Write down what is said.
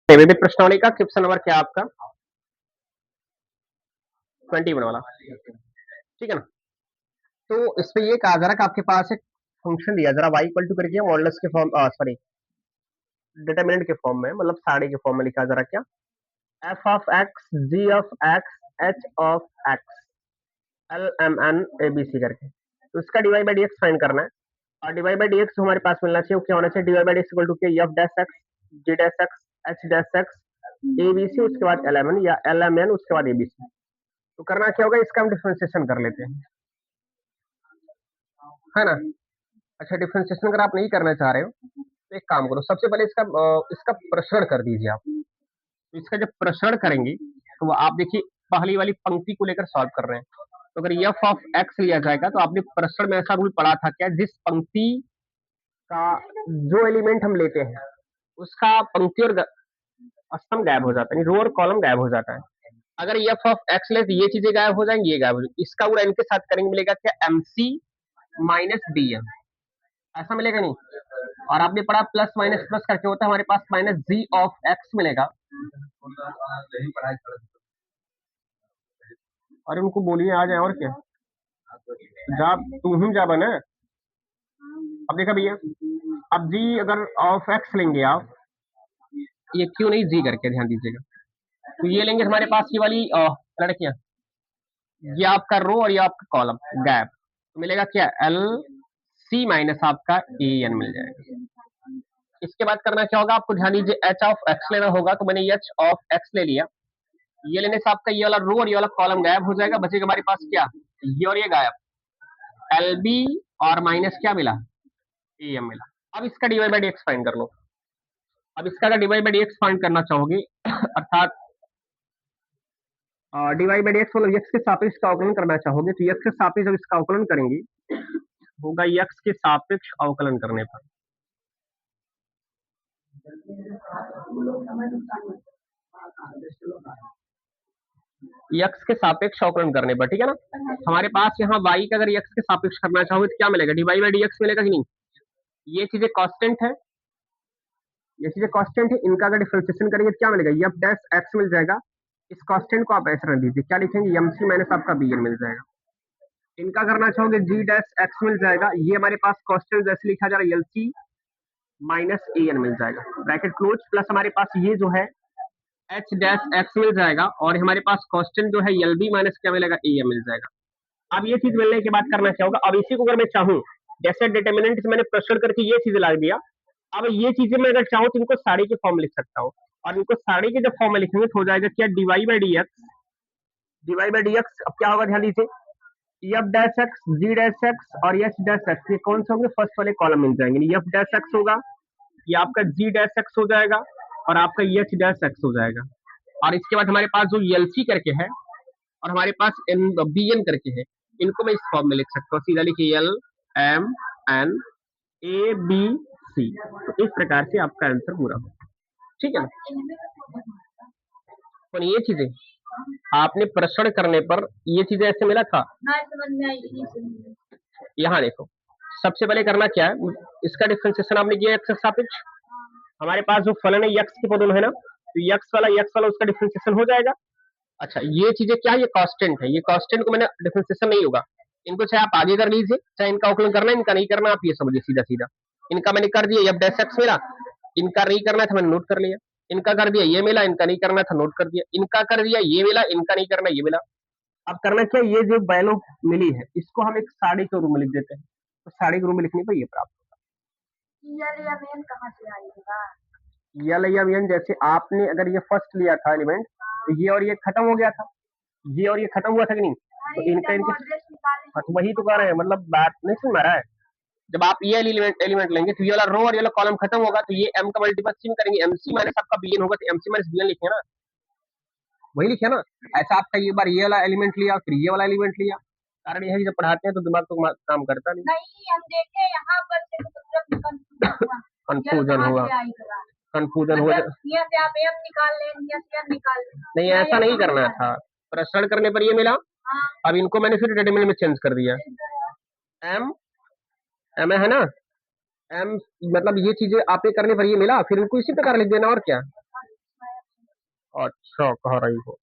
विविध प्रश्नावली का क्वेश्चन नंबर क्या आपका 21 वाला, ठीक है ना। तो इस पे ये कहा जा रहा है कि आपके पास एक फंक्शन दिया जरा y इक्वल टू करके मॉडुलस के फॉर्म सॉरी डिटरमिनेंट के फॉर्म में मतलब सारणी के फॉर्म में लिखा जा रहा क्या f of x g of x h of x l m n a b c करके। तो इसका dy बाई dx फाइंड करना है और dy बाई dx हमारे पास मिलना चाहिए, वो क्या होना चाहिए dy by dx equal to क्या f dash x g dash x h dash x a b c उसके बाद l m n या l m n उसके बाद a b c। तो करना क्या होगा, इसका हम डिफरेंशिएशन कर लेते हैं, है ना। अच्छा, डिफरेंशिएशन अगर आप नहीं करना चाह रहे हो तो एक काम करो, सबसे पहले इसका प्रसरण कर दीजिए आप। तो इसका जब प्रसरण करेंगे तो वो आप देखिए पहली वाली पंक्ति को लेकर सॉल्व कर रहे हैं। तो अगर f ऑफ x लिया जाएगा तो आपने प्रसरण में ऐसा रूल पढ़ा था क्या, जिस पंक्ति का जो एलिमेंट हम लेते हैं उसका पंक्ति और स्तंभ गायब हो जाता है, रो और कॉलम गायब हो जाता है। अगर f ऑफ x ले तो ये चीजें गायब हो जाएंगी, ये गायब हो जाएंगी, इसका पूरा इनके साथ करेंगे मिलेगा क्या mc माइनस dm, ऐसा मिलेगा नहीं। और आपने पढ़ा प्लस माइनस प्लस करके होता है, हमारे पास माइनस जी ऑफ एक्स मिलेगा। अरे उनको बोलिए आ जाए और क्या, जा तुम ही जा बना। अब देखा भैया, अब जी अगर ऑफ एक्स लेंगे आप, ये क्यों नहीं जी करके ध्यान दीजिएगा। तो ये लेंगे हमारे पास ये वाली लड़कियां, ये आपका रो और ये आपका कॉलम गैप, तो मिलेगा क्या एल सी माइनस आपका ए एन मिल जाएगा। इसके बाद करना क्या होगा, आपको ध्यान दीजिए एच ऑफ एक्स लेना होगा, तो मैंने एच ऑफ एक्स ले लिया। ये लेने से आपका ये वाला रो और ये वाला कॉलम गायब हो जाएगा, बचेगा हमारे पास क्या, ये और ये गायब, एल बी और माइनस क्या मिला, ए एम मिला। अब इसका divide by d x find कर लो। अब इसका अगर divide by d x find करना चाहोगे अर्थात डिवाइड बाई डी एक्स मतलब एक्स के सापेक्ष का अवकलन करना चाहोगे, तो एक्स के सापेक्ष जब इसका अवकलन करेंगे होगा एक्स के सापेक्ष अवकलन करने पर एक्स के सापेक्ष अवकलन करने पर, ठीक है ना। हमारे पास यहाँ y का अगर एक्स के सापेक्ष करना चाहोगे तो क्या मिलेगा, डिवाइड बाई डी एक्स मिलेगा कि नहीं। ये चीजें कांस्टेंट है, ये चीजें कांस्टेंट है, इनका अगर डिफरेंशिएशन करेंगे तो क्या मिलेगा, एफ डैश एक्स मिल जाएगा। इस कांस्टेंट को आप ऐसे रख दीजिए, क्या लिखेंगे एम सी माइनस आपका बी एन मिल जाएगा। इनका करना चाहोगे जी डैश एक्स मिल जाएगा, ये हमारे पास कांस्टेंट जैसे लिखा जा रहा है L C minus A N मिल जाएगा, ब्रैकेट क्लोज, प्लस हमारे पास ये जो है एच डैश एक्स मिल जाएगा और हमारे पास कांस्टेंट जो है एल बी माइनस क्या मिलेगा, ए एम मिल जाएगा। अब ये चीज मिलने के बाद करना क्या होगा, अब इसी को अगर मैं चाहूँ जैसे डिटर्मिनेंट से मैंने प्रश्न करके ये चीजें ला दिया, अब ये चीजें मैं अगर चाहूँ तो इनको साड़ी के फॉर्म में लिख सकता हूँ, और इनको साड़ी के जब फॉर्म में लिखेंगे तो हो जाएगा क्या d y by d x, d y by d x. अब क्या होगा ध्यान दीजिए, f dash x g dash x और एच डैश एक्स, ये कौन से होंगे, फर्स्ट वाले कॉलम मिल जाएंगे, एफ डैश एक्स होगा, ये आपका जी डैश एक्स हो जाएगा और आपका एच डैश एक्स हो जाएगा। और इसके बाद हमारे पास जो एल सी करके है और हमारे पास एन बी एन करके है, इनको मैं इस फॉर्म में लिख सकता हूँ, सीधा लिखिए L M N A B C. तो इस प्रकार से आपका आंसर पूरा होगा, ठीक है ना। पर ये चीजें आपने प्रश्न करने पर ये चीजें ऐसे मिला था, यहाँ देखो सबसे पहले करना क्या है, इसका डिफरेंशिएशन आपने किया एक्स सापेक्ष, हमारे पास जो फलन है एक्स के पदों में है ना, तो एक्स वाला उसका डिफरेंशिएशन हो जाएगा। अच्छा, ये चीजें क्या, ये कांस्टेंट है, ये कांस्टेंट को मैंने डिफरेंशिएशन नहीं होगा, इनको चाहे आप आगे कर लीजिए, चाहे इनका अवकलन करना है, इनका नहीं करना, आप ये समझिए सीधा सीधा। इनका मैंने कर दिया, एफ डैश एक्स मिला, इनका नहीं करना था मैंने नोट कर लिया, इनका कर दिया ये मिला, इनका नहीं करना था नोट कर दिया, इनका कर दिया ये मिला, इनका नहीं करना ये मिला। अब करना क्या, ये जो वैल्यू मिली है इसको हम एक साड़ी के रूप में लिख देते हैं, तो साड़ी के रूप में लिखने पर ये प्राप्त होगा। यल या व्यन, जैसे आपने अगर ये फर्स्ट लिया था एलिमेंट तो ये और ये खत्म हो गया था, ये और ये खत्म हुआ था कि नहीं, तो इनका इनके तो वही तो कह रहे हैं, मतलब बात नहीं सुन रहा है। जब आप ये एलिमेंट लेंगे तो ये वाला रो और ये वाला कॉलम खत्म होगा, तो ये m का मल्टीपल सी में करेंगे, mc माइनस आपका bn होगा, तो mc माइनस bn लिखे ना, वही लिखे ना। ऐसा आपका ये बार ये वाला एलिमेंट लिया फिर ये वाला एलिमेंट लिया, कारण यह है कि जब पढ़ाते हैं तो दिमाग तो काम करता नहीं, हम देखे यहाँ पर कंफ्यूजन हुआ, कंफ्यूजन हुआ, नहीं ऐसा नहीं करना था, प्रश्न करने पर ये मिला, अब इनको मैंने फिर डिटरमिनेंट में चेंज कर दिया, एम एम है ना, एम मतलब ये चीजें आपके करने पर ये मिला, फिर इनको इसी प्रकार लिख देना और क्या, अच्छा कह रही हो।